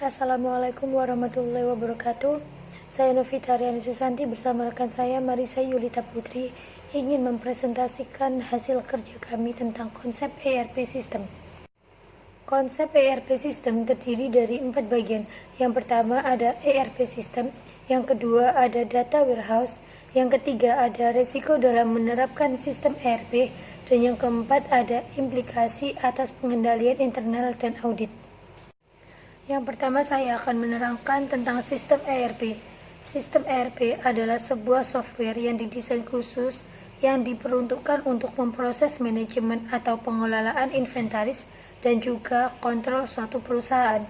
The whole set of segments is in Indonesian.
Assalamualaikum warahmatullahi wabarakatuh. Saya Novita Aryani Susanti bersama rekan saya Marisa Yulita Putri ingin mempresentasikan hasil kerja kami tentang konsep ERP System. Konsep ERP System terdiri dari 4 bagian. Yang pertama ada ERP System, yang kedua ada Data Warehouse, yang ketiga ada resiko dalam menerapkan sistem ERP, dan yang keempat ada implikasi atas pengendalian internal dan audit. Yang pertama saya akan menerangkan tentang sistem ERP. Sistem ERP adalah sebuah software yang didesain khusus yang diperuntukkan untuk memproses manajemen atau pengelolaan inventaris dan juga kontrol suatu perusahaan.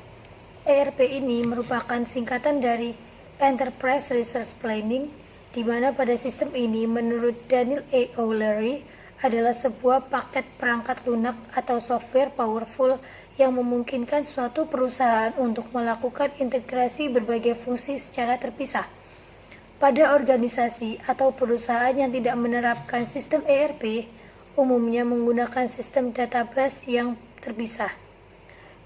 ERP ini merupakan singkatan dari Enterprise Resource Planning, di mana pada sistem ini menurut Daniel A. O'Leary adalah sebuah paket perangkat lunak atau software powerful yang memungkinkan suatu perusahaan untuk melakukan integrasi berbagai fungsi secara terpisah. Pada organisasi atau perusahaan yang tidak menerapkan sistem ERP, umumnya menggunakan sistem database yang terpisah.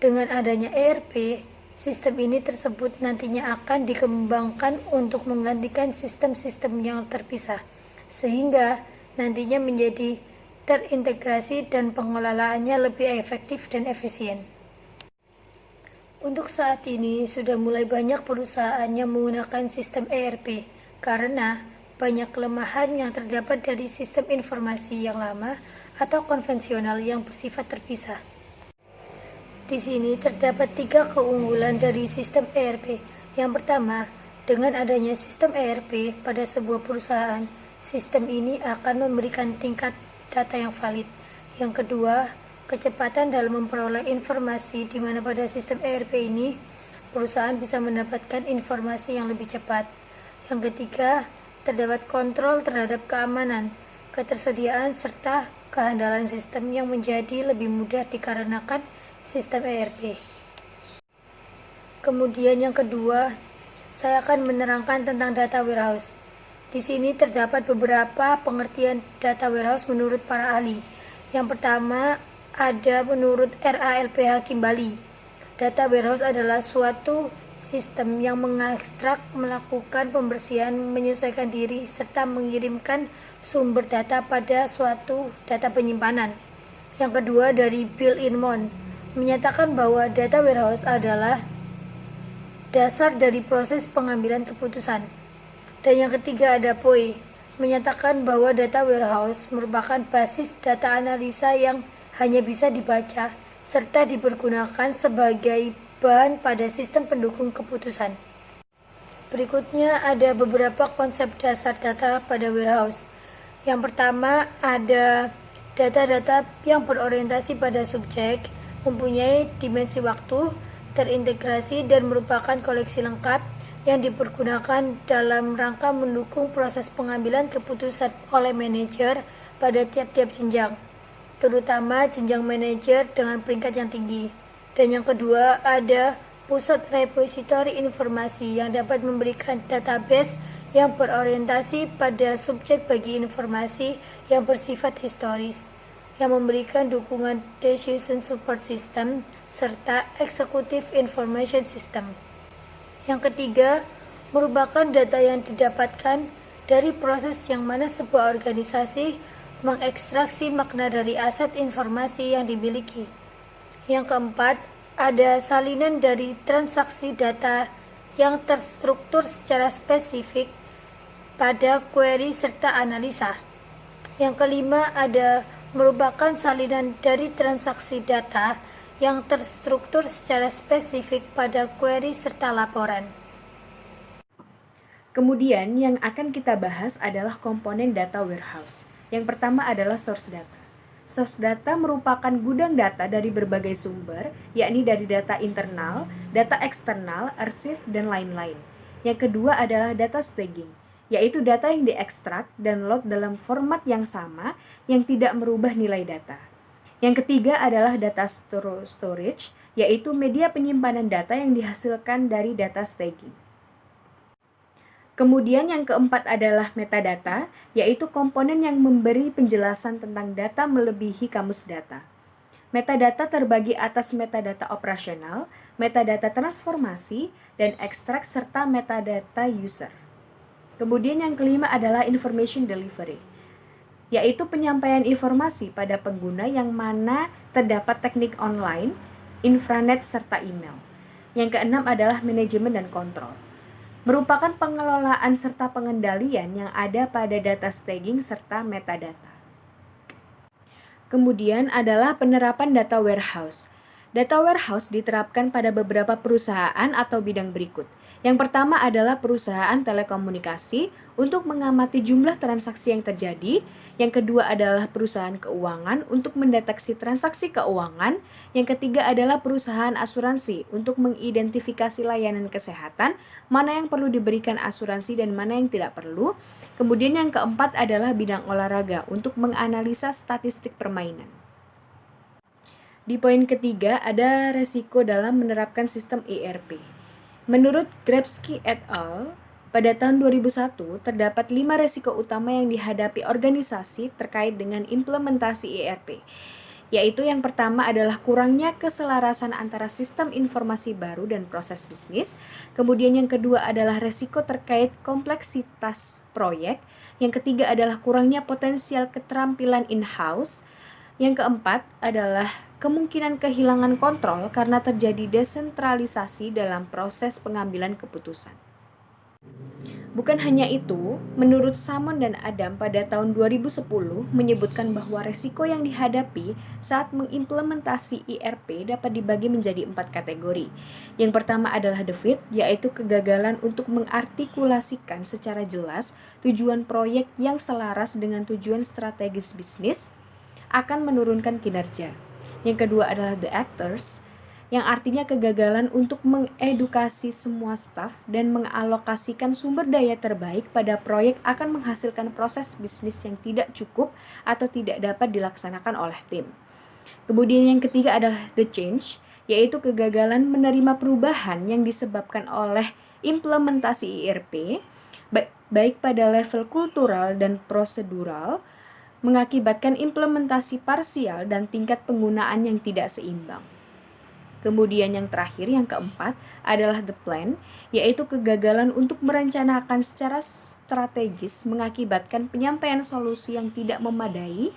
Dengan adanya ERP, sistem ini tersebut nantinya akan dikembangkan untuk menggantikan sistem-sistem yang terpisah, sehingga nantinya menjadi terintegrasi dan pengelolaannya lebih efektif dan efisien. Untuk saat ini sudah mulai banyak perusahaan yang menggunakan sistem ERP karena banyak kelemahan yang terdapat dari sistem informasi yang lama atau konvensional yang bersifat terpisah. Di sini terdapat 3 keunggulan dari sistem ERP. Yang pertama, dengan adanya sistem ERP pada sebuah perusahaan, sistem ini akan memberikan tingkat data yang valid. Yang kedua, kecepatan dalam memperoleh informasi di mana pada sistem ERP ini perusahaan bisa mendapatkan informasi yang lebih cepat. Yang ketiga, terdapat kontrol terhadap keamanan, ketersediaan serta kehandalan sistem yang menjadi lebih mudah dikarenakan sistem ERP. Kemudian yang kedua, saya akan menerangkan tentang data warehouse. Di sini terdapat beberapa pengertian data warehouse menurut para ahli. Yang pertama ada menurut RALPH Kimbali. Data warehouse adalah suatu sistem yang mengekstrak, melakukan pembersihan, menyesuaikan diri, serta mengirimkan sumber data pada suatu data penyimpanan. Yang kedua dari Bill Inmon, menyatakan bahwa data warehouse adalah dasar dari proses pengambilan keputusan. Dan yang ketiga ada Poe, menyatakan bahwa data warehouse merupakan basis data analisa yang hanya bisa dibaca serta dipergunakan sebagai bahan pada sistem pendukung keputusan. Berikutnya ada beberapa konsep dasar data pada warehouse. Yang pertama ada data-data yang berorientasi pada subjek, mempunyai dimensi waktu, terintegrasi dan merupakan koleksi lengkap yang dipergunakan dalam rangka mendukung proses pengambilan keputusan oleh manajer pada tiap-tiap jenjang, terutama jenjang manajer dengan peringkat yang tinggi. Dan yang kedua ada pusat repositori informasi yang dapat memberikan database yang berorientasi pada subjek bagi informasi yang bersifat historis, yang memberikan dukungan decision support system serta executive information system. Yang ketiga, merupakan data yang didapatkan dari proses yang mana sebuah organisasi mengekstraksi makna dari aset informasi yang dimiliki. Yang keempat, ada salinan dari transaksi data yang terstruktur secara spesifik pada query serta analisa. Yang kelima, ada merupakan salinan dari transaksi data yang terstruktur secara spesifik pada query serta laporan. Kemudian yang akan kita bahas adalah komponen data warehouse. Yang pertama adalah source data. Source data merupakan gudang data dari berbagai sumber, yakni dari data internal, data eksternal, arsip, dan lain-lain. Yang kedua adalah data staging, yaitu data yang diekstrak dan load dalam format yang sama yang tidak merubah nilai data. Yang ketiga adalah data storage, yaitu media penyimpanan data yang dihasilkan dari data staging. Kemudian yang keempat adalah metadata, yaitu komponen yang memberi penjelasan tentang data melebihi kamus data. Metadata terbagi atas metadata operasional, metadata transformasi, dan ekstrak serta metadata user. Kemudian yang kelima adalah information delivery, yaitu penyampaian informasi pada pengguna yang mana terdapat teknik online, intranet, serta email. Yang keenam adalah manajemen dan kontrol, merupakan pengelolaan serta pengendalian yang ada pada data staging serta metadata. Kemudian adalah penerapan data warehouse. Data warehouse diterapkan pada beberapa perusahaan atau bidang berikut. Yang pertama adalah perusahaan telekomunikasi untuk mengamati jumlah transaksi yang terjadi. Yang kedua adalah perusahaan keuangan untuk mendeteksi transaksi keuangan. Yang ketiga adalah perusahaan asuransi untuk mengidentifikasi layanan kesehatan, mana yang perlu diberikan asuransi dan mana yang tidak perlu. Kemudian yang keempat adalah bidang olahraga untuk menganalisa statistik permainan. Di poin ketiga ada resiko dalam menerapkan sistem ERP. Menurut Grebsky et al., pada tahun 2001 terdapat 5 resiko utama yang dihadapi organisasi terkait dengan implementasi ERP. Yaitu yang pertama adalah kurangnya keselarasan antara sistem informasi baru dan proses bisnis. Kemudian yang kedua adalah resiko terkait kompleksitas proyek. Yang ketiga adalah kurangnya potensial keterampilan in-house. Yang keempat adalah kemungkinan kehilangan kontrol karena terjadi desentralisasi dalam proses pengambilan keputusan. Bukan hanya itu, menurut Salmon dan Adam pada tahun 2010 menyebutkan bahwa resiko yang dihadapi saat mengimplementasi ERP dapat dibagi menjadi 4 kategori. Yang pertama adalah defeat, yaitu kegagalan untuk mengartikulasikan secara jelas tujuan proyek yang selaras dengan tujuan strategis bisnis, akan menurunkan kinerja. Yang kedua adalah the actors, yang artinya kegagalan untuk mengedukasi semua staf dan mengalokasikan sumber daya terbaik pada proyek akan menghasilkan proses bisnis yang tidak cukup atau tidak dapat dilaksanakan oleh tim. Kemudian yang ketiga adalah the change, yaitu kegagalan menerima perubahan yang disebabkan oleh implementasi ERP, baik pada level kultural dan prosedural, mengakibatkan implementasi parsial dan tingkat penggunaan yang tidak seimbang. Kemudian yang terakhir, yang keempat, adalah the plan, yaitu kegagalan untuk merencanakan secara strategis mengakibatkan penyampaian solusi yang tidak memadai,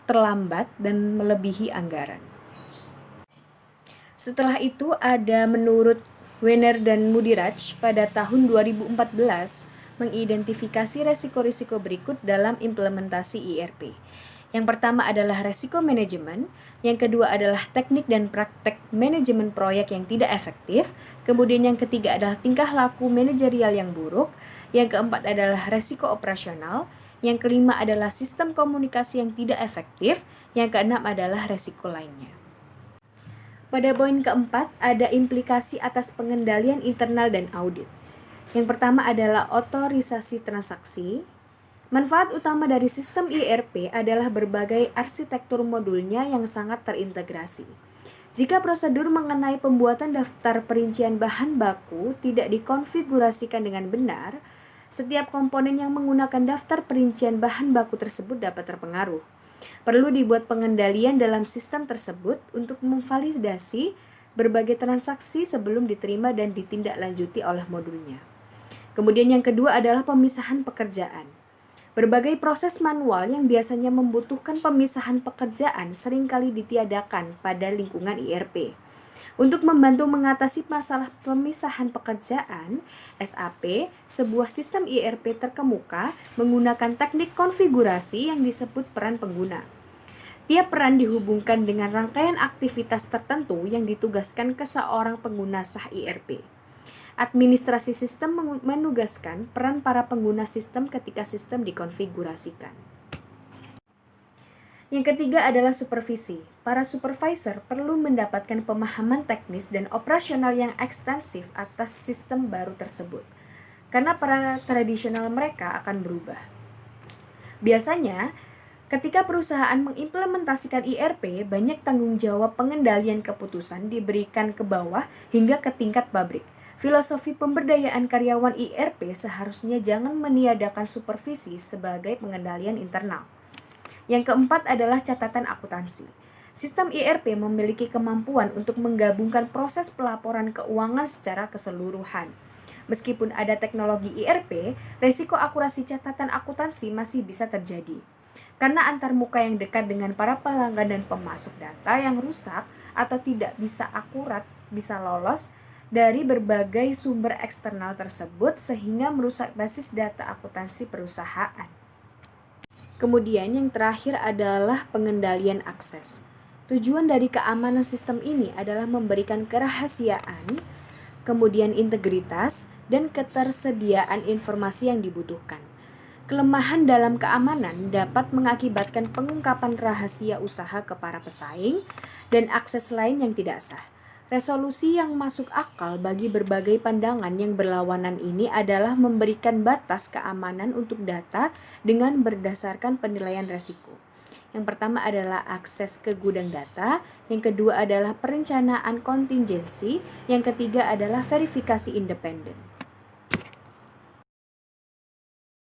terlambat, dan melebihi anggaran. Setelah itu ada menurut Weiner dan Mudiraj pada tahun 2014, mengidentifikasi resiko-risiko berikut dalam implementasi ERP. Yang pertama adalah resiko manajemen, yang kedua adalah teknik dan praktek manajemen proyek yang tidak efektif, kemudian yang ketiga adalah tingkah laku manajerial yang buruk, yang keempat adalah resiko operasional, yang kelima adalah sistem komunikasi yang tidak efektif, yang keenam adalah resiko lainnya. Pada poin keempat ada implikasi atas pengendalian internal dan audit. Yang pertama adalah otorisasi transaksi. Manfaat utama dari sistem ERP adalah berbagai arsitektur modulnya yang sangat terintegrasi. Jika prosedur mengenai pembuatan daftar perincian bahan baku tidak dikonfigurasikan dengan benar, setiap komponen yang menggunakan daftar perincian bahan baku tersebut dapat terpengaruh. Perlu dibuat pengendalian dalam sistem tersebut untuk memvalidasi berbagai transaksi sebelum diterima dan ditindaklanjuti oleh modulnya. Kemudian yang kedua adalah pemisahan pekerjaan. Berbagai proses manual yang biasanya membutuhkan pemisahan pekerjaan seringkali ditiadakan pada lingkungan ERP. Untuk membantu mengatasi masalah pemisahan pekerjaan, SAP, sebuah sistem ERP terkemuka, menggunakan teknik konfigurasi yang disebut peran pengguna. Tiap peran dihubungkan dengan rangkaian aktivitas tertentu yang ditugaskan ke seorang pengguna sah ERP. Administrasi sistem menugaskan peran para pengguna sistem ketika sistem dikonfigurasikan. Yang ketiga adalah supervisi. Para supervisor perlu mendapatkan pemahaman teknis dan operasional yang ekstensif atas sistem baru tersebut, karena para tradisional mereka akan berubah. Biasanya, ketika perusahaan mengimplementasikan ERP, banyak tanggung jawab pengendalian keputusan diberikan ke bawah hingga ke tingkat pabrik. Filosofi pemberdayaan karyawan ERP seharusnya jangan meniadakan supervisi sebagai pengendalian internal. Yang keempat adalah catatan akuntansi. Sistem ERP memiliki kemampuan untuk menggabungkan proses pelaporan keuangan secara keseluruhan. Meskipun ada teknologi ERP, resiko akurasi catatan akuntansi masih bisa terjadi. Karena antarmuka yang dekat dengan para pelanggan dan pemasuk data yang rusak atau tidak bisa akurat bisa lolos dari berbagai sumber eksternal tersebut sehingga merusak basis data akuntansi perusahaan. Kemudian yang terakhir adalah pengendalian akses. Tujuan dari keamanan sistem ini adalah memberikan kerahasiaan, kemudian integritas, dan ketersediaan informasi yang dibutuhkan. Kelemahan dalam keamanan dapat mengakibatkan pengungkapan rahasia usaha ke para pesaing dan akses lain yang tidak sah. Resolusi yang masuk akal bagi berbagai pandangan yang berlawanan ini adalah memberikan batas keamanan untuk data dengan berdasarkan penilaian resiko. Yang pertama adalah akses ke gudang data, yang kedua adalah perencanaan kontingensi, yang ketiga adalah verifikasi independen.